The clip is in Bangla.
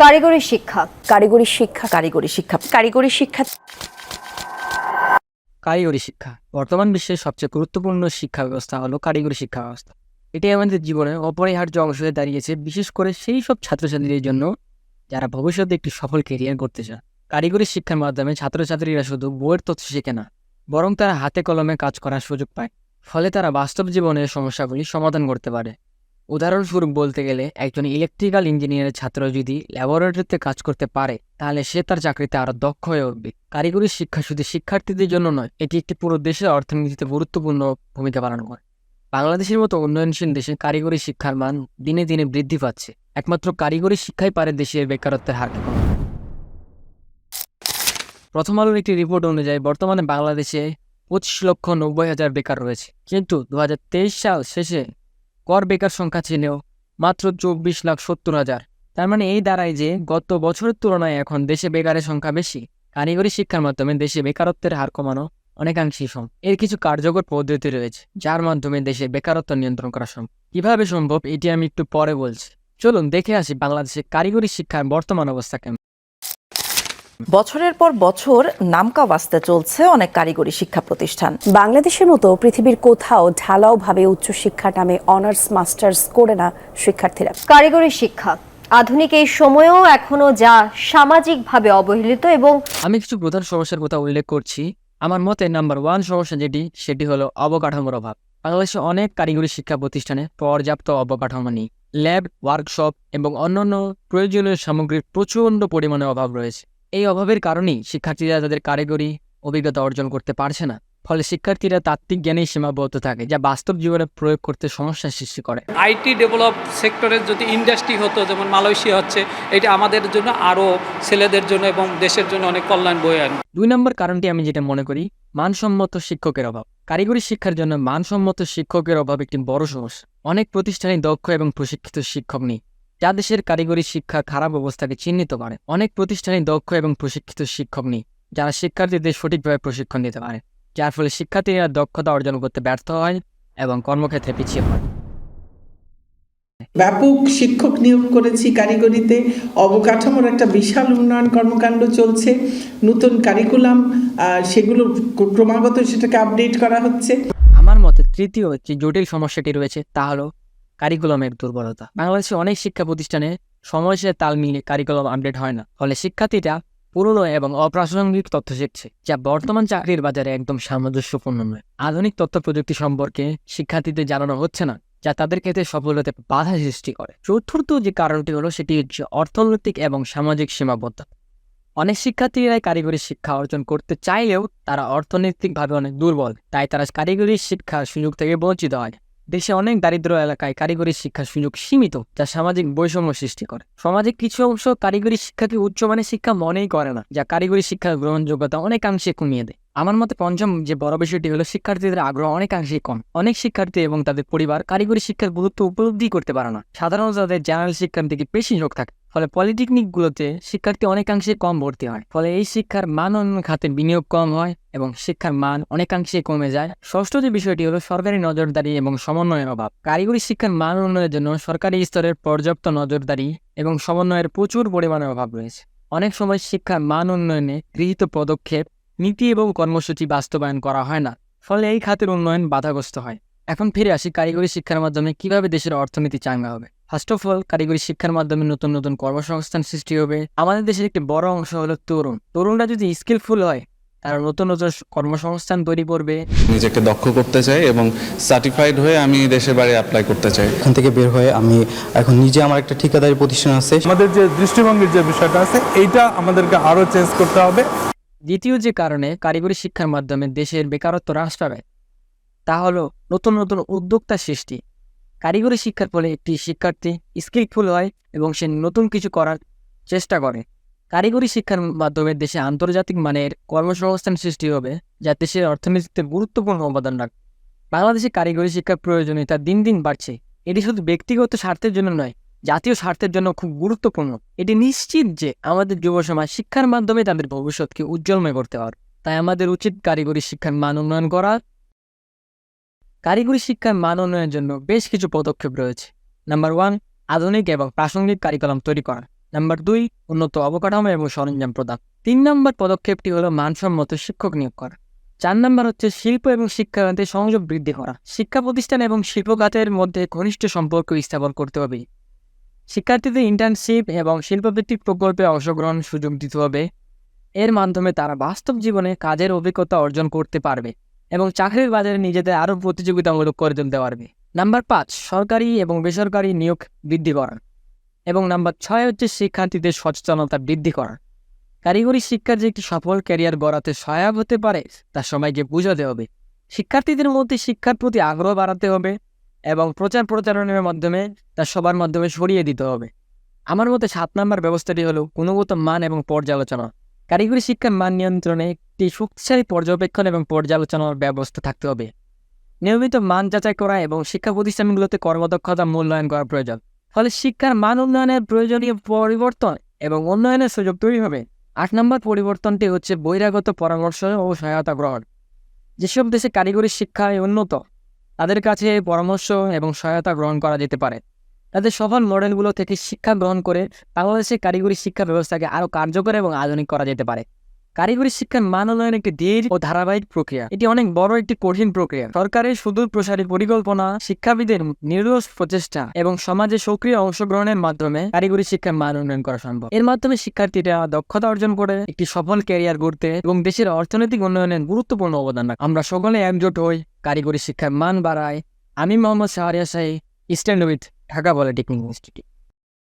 কারিগরি শিক্ষা কারিগরি শিক্ষা কারিগরি শিক্ষা কারিগরি শিক্ষা কারিগরি শিক্ষা বর্তমান বিশ্বের সবচেয়ে গুরুত্বপূর্ণ শিক্ষা ব্যবস্থা হলো কারিগরি শিক্ষা ব্যবস্থা। এটি আমাদের জীবনের অপরিহার্য অংশ হয়ে দাঁড়িয়েছে, বিশেষ করে সেই সব ছাত্রছাত্রীদের জন্য যারা ভবিষ্যতে একটি সফল ক্যারিয়ার করতে চায়। কারিগরি শিক্ষার মাধ্যমে ছাত্রছাত্রীরা শুধু বইয়ের তথ্য শেখে না, বরং তারা হাতে কলমে কাজ করার সুযোগ পায়। ফলে তারা বাস্তব জীবনের সমস্যাগুলি সমাধান করতে পারে। উদাহরণস্বরূপ বলতে গেলে, একজন ইলেকট্রিক্যাল ইঞ্জিনিয়ারের ছাত্র যদি ল্যাবরেটরিতে কাজ করতে পারে, তাহলে সে তার চাকরিতে আরো দক্ষ হয়ে উঠবে। কারিগরি শিক্ষা শুধু শিক্ষার্থীদের জন্য নয়, এটি একটি পুরো দেশের অর্থনীতিতে গুরুত্বপূর্ণ ভূমিকা পালন করে। বাংলাদেশের মতো উন্নয়নশীল দেশে কারিগরি শিক্ষার মান দিনে দিনে বৃদ্ধি পাচ্ছে। একমাত্র কারিগরি শিক্ষাই পারে দেশের বেকারত্বের হার কমাতে। প্রথম আলোর একটি রিপোর্ট অনুযায়ী বর্তমানে বাংলাদেশে 25,90,000 বেকার রয়েছে, কিন্তু 2023 সাল শেষে গড় বেকার সংখ্যা ছিল মাত্র 24,70,000। তার মানে এই দাঁড়ায় যে গত বছরের তুলনায় এখন দেশে বেকারের সংখ্যা বেশি। কারিগরি শিক্ষার মাধ্যমে দেশে বেকারত্বের হার কমানো অনেকাংশেই সম্ভব। এর কিছু কার্যকর পদ্ধতি রয়েছে যার মাধ্যমে দেশে বেকারত্ব নিয়ন্ত্রণ করা সম্ভব। কিভাবে সম্ভব এটি আমি একটু পরে বলছি। চলুন দেখে আসি বাংলাদেশে কারিগরি শিক্ষার বর্তমান অবস্থা কেমন। বছরের পর বছর নামকা বাস্তে চলছে অনেক কারিগরি শিক্ষা প্রতিষ্ঠান। বাংলাদেশের মতো পৃথিবীর কোথাও ঢালাওভাবে উচ্চশিক্ষার নামে অনার্স মাস্টার্স করে না শিক্ষার্থীরা। কারিগরি শিক্ষা আধুনিক এই সময়েও এখনো যা সামাজিকভাবে অবহেলিত এবং আমি কিছু প্রধান সমস্যার কথা উল্লেখ করছি। আমার মতে নাম্বার 1 সমস্যা সেটি হলো অবকাঠামোর অভাব। বাংলাদেশে অনেক কারিগরি শিক্ষা প্রতিষ্ঠানে পর্যাপ্ত অবকাঠামো নেই। ল্যাব, ওয়ার্কশপ এবং অন্যান্য প্রয়োজনীয় সামগ্রীর প্রচণ্ড পরিমাণে অভাব রয়েছে। এই অভাবের কারণেই শিক্ষার্থীরা তাদের কারিগরি অভিজ্ঞতা অর্জন করতে পারছে না। ফলে শিক্ষার্থীরা তাত্ত্বিক জ্ঞানেই সীমাবদ্ধ থাকে, যা বাস্তব জীবনে প্রয়োগ করতে সমস্যার সৃষ্টি করে। আইটি ডেভেলপ সেক্টরের যদি ইন্ডাস্ট্রি হতো, যেমন মালয়েশিয়া হচ্ছে, এটা আমাদের জন্য আরও ছেলেদের জন্য এবং দেশের জন্য অনেক কল্যাণ বয়ে আনবে। 2 নম্বর কারণটি আমি যেটা মনে করি, মানসম্মত শিক্ষকের অভাব। কারিগরি শিক্ষার জন্য মানসম্মত শিক্ষকের অভাব একটি বড় সমস্যা। অনেক প্রতিষ্ঠানে দক্ষ এবং প্রশিক্ষিত শিক্ষক নেই, যা দেশের কারিগরি শিক্ষা খারাপ অবস্থাকে চিহ্নিত করে। অনেক প্রতিষ্ঠানে দক্ষ এবং প্রশিক্ষিত শিক্ষক নেই যারা শিক্ষার্থীদের সঠিকভাবে প্রশিক্ষণ দিতে পারে, যার ফলে শিক্ষার্থীরা দক্ষতা অর্জন করতে ব্যর্থ হয় এবং কর্মক্ষেত্রে পিছিয়ে পড়ে। ব্যাপক শিক্ষক নিয়োগ করেছি কারিগরিতে, অবকাঠামোর একটা বিশাল উন্নয়ন কর্মকাণ্ড চলছে, নতুন কারিকুলাম সেগুলো ক্রমাগত সেটাকে আপডেট করা হচ্ছে। আমার মতে তৃতীয় যে জটিল সমস্যাটি রয়েছে তা হলো কারিকুলামের দুর্বলতা। বাংলাদেশে অনেক শিক্ষা প্রতিষ্ঠানে সময়ের সাথে তাল মিলিয়ে কারিকুলাম আপডেট হয় না, ফলে শিক্ষার্থীরা পুরনো এবং অপ্রাসঙ্গিক তথ্য শিখছে, যা বর্তমান চাকরির বাজারে একদম সামঞ্জস্যপূর্ণ নয়। আধুনিক তথ্য প্রযুক্তি সম্পর্কে শিক্ষার্থীদের জানানো হচ্ছে না, যা তাদের ক্ষেত্রে সফল হতে বাধা সৃষ্টি করে। চতুর্থ যে কারণটি হলো সেটি হচ্ছে অর্থনৈতিক এবং সামাজিক সীমাবদ্ধতা। অনেক শিক্ষার্থীরাই কারিগরি শিক্ষা অর্জন করতে চাইলেও তারা অর্থনৈতিকভাবে অনেক দুর্বল, তাই তারা কারিগরি শিক্ষার সুযোগ থেকে বঞ্চিত হয়। দেশে অনেক দারিদ্র এলাকায় কারিগরি শিক্ষার সুযোগ সীমিত, যা সামাজিক বৈষম্য সৃষ্টি করে। সমাজের কিছু অংশ কারিগরি শিক্ষাকে উচ্চমানের শিক্ষা মনেই করে না, যা কারিগরি শিক্ষার গ্রহণযোগ্যতা অনেকাংশে কমিয়ে দেয়। আমার মতে পঞ্চম যে বড় বিষয়টি হলো শিক্ষার্থীদের আগ্রহ অনেকাংশেই কম। অনেক শিক্ষার্থী এবং তাদের পরিবার কারিগরি শিক্ষার গুরুত্ব উপলব্ধি করতে পারে না। সাধারণত তাদের জেনারেল শিক্ষার দিকে বেশি ঝোঁক থাকে, ফলে পলিটেকনিকগুলোতে শিক্ষার্থী অনেকাংশে কম ভর্তি হয়। ফলে এই শিক্ষার মান উন্নয়ন খাতে বিনিয়োগ কম হয় এবং শিক্ষার মান অনেকাংশে কমে যায়। ষষ্ঠ যে বিষয়টি হলো সরকারি নজরদারি এবং সমন্বয়ের অভাব। কারিগরি শিক্ষার মান উন্নয়নের জন্য সরকারি স্তরের পর্যাপ্ত নজরদারি এবং সমন্বয়ের প্রচুর পরিমাণে অভাব রয়েছে। অনেক সময় শিক্ষার মান উন্নয়নে গৃহীত পদক্ষেপ, নীতি এবং কর্মসূচি বাস্তবায়ন করা হয় না, ফলে এই খাতের উন্নয়ন বাধাগ্রস্ত হয়। এখন ফিরে আসি কারিগরি শিক্ষার মাধ্যমে কিভাবে দেশের অর্থনীতি চাঙ্গা হবে। ফার্স্ট অফ অল, কারিগরি শিক্ষার মাধ্যমে নতুন নতুন কর্মসংস্থান সৃষ্টি হবে। আমাদের দেশের একটি বড় অংশ হলো তরুণরা যদি স্কিলফুল হয়, তারা নতুন নতুন কর্মসংস্থান তৈরি করবে। নিজেকে দক্ষ করতে চাই এবং সার্টিফাইড হয়ে আমি দেশের বাইরে অ্যাপ্লাই করতে চাই। এখান থেকে বের হয়ে আমি এখন নিজে আমার একটা ঠিকাদারি প্রতিষ্ঠান আছে। আমাদের যে দৃষ্টিভঙ্গির যে বিষয়টা আছে, এইটা আমাদেরকে আরো চেঞ্জ করতে হবে। দ্বিতীয় যে কারণে কারিগরি শিক্ষার মাধ্যমে দেশের বেকারত্ব হ্রাস পাবে তা হলো নতুন নতুন উদ্যোক্তা সৃষ্টি। কারিগরি শিক্ষার ফলে একটি শিক্ষার্থী স্কিলফুল হয় এবং সে নতুন কিছু করার চেষ্টা করে। কারিগরি শিক্ষার মাধ্যমে দেশে আন্তর্জাতিক মানের কর্মসংস্থান সৃষ্টি হবে, যা দেশের অর্থনীতিতে গুরুত্বপূর্ণ অবদান রাখবে। বাংলাদেশে কারিগরি শিক্ষার প্রয়োজনীয়তা দিন দিন বাড়ছে। এটি শুধু ব্যক্তিগত স্বার্থের জন্য নয়, জাতীয় স্বার্থের জন্য খুব গুরুত্বপূর্ণ। এটি নিশ্চিত যে আমাদের যুব সমাজ শিক্ষার মাধ্যমে তাদের ভবিষ্যৎকে উজ্জ্বলময় করতে পারে। তাই আমাদের উচিত কারিগরি শিক্ষার মান উন্নয়ন করা। কারিগরি শিক্ষার মান উন্নয়নের জন্য বেশ কিছু পদক্ষেপ রয়েছে। নাম্বার 1, আধুনিক এবং প্রাসঙ্গিক কারিকুলাম তৈরি করা। নাম্বার 2, উন্নত অবকাঠামো এবং সরঞ্জাম প্রদান। 3 নম্বর পদক্ষেপটি হলো মানসম্মত শিক্ষক নিয়োগ করা। 4 নম্বর হচ্ছে শিল্প এবং শিক্ষা খাতে সংযোগ বৃদ্ধি করা। শিক্ষা প্রতিষ্ঠান এবং শিল্প খাতের মধ্যে ঘনিষ্ঠ সম্পর্ক স্থাপন করতে হবে। শিক্ষার্থীদের ইন্টার্নশিপ এবং শিল্পভিত্তিক প্রকল্পে অংশগ্রহণ সুযোগ দিতে হবে। এর মাধ্যমে তারা বাস্তব জীবনে কাজের অভিজ্ঞতা অর্জন করতে পারবে এবং চাকরির বাজারে নিজেদের আরও প্রতিযোগিতামূলক করে তুলতে পারবে। নাম্বার 5, সরকারি এবং বেসরকারি নিয়োগ বৃদ্ধি করা। এবং নাম্বার 6 হচ্ছে শিক্ষার্থীদের সচেতনতা বৃদ্ধি করা। কারিগরি শিক্ষার যে একটি সফল ক্যারিয়ার গড়াতে সহায়ক হতে পারে তা সবাইকে বোঝাতে হবে। শিক্ষার্থীদের মধ্যে শিক্ষার প্রতি আগ্রহ বাড়াতে হবে এবং প্রচারণার মাধ্যমে তা সবার মাধ্যমে ছড়িয়ে দিতে হবে। আমার মতে 7 নম্বর ব্যবস্থাটি হলো গুণগত মান এবং পর্যালোচনা। কারিগরি শিক্ষার মান নিয়ন্ত্রণে একটি শক্তিশালী পর্যবেক্ষণ এবং পর্যালোচনার ব্যবস্থা থাকতে হবে। নিয়মিত মান যাচাই করা এবং শিক্ষা প্রতিষ্ঠানগুলোতে কর্মদক্ষতা মূল্যায়ন করা প্রয়োজন। ফলে শিক্ষার মান উন্নয়নের প্রয়োজনীয় পরিবর্তন এবং উন্নয়নের সুযোগ তৈরি হবে। 8 নম্বর পরিবর্তনটি হচ্ছে বহিরাগত পরামর্শ ও সহায়তা গ্রহণ। যেসব দেশে কারিগরি শিক্ষায় উন্নত তাদের কাছে পরামর্শ এবং সহায়তা গ্রহণ করা যেতে পারে। তাদের সফল মডেলগুলো থেকে শিক্ষা গ্রহণ করে বাংলাদেশের কারিগরি শিক্ষা ব্যবস্থাকে আরও কার্যকর এবং আধুনিক করা যেতে পারে। কারিগরি শিক্ষার মান উন্নয়ন একটি দীর্ঘ ও ধারাবাহিক প্রক্রিয়া। এটি অনেক বড় একটি কঠিন প্রক্রিয়া। সরকারের সুদূর প্রসারী পরিকল্পনা, শিক্ষাবিদের নিরলস প্রচেষ্টা এবং সমাজে সক্রিয় অংশগ্রহণের মাধ্যমে কারিগরি শিক্ষার মান উন্নয়ন করা সম্ভব। এর মাধ্যমে শিক্ষার্থীরা দক্ষতা অর্জন করে একটি সফল ক্যারিয়ার গড়তে এবং দেশের অর্থনৈতিক উন্নয়নের গুরুত্বপূর্ণ অবদান রাখে। আমরা সকলে একজোট হই, কারিগরি শিক্ষার মান বাড়াই। আমি Mohammad Shahriar Shahi, stand with Dhaka Polytechnic institute.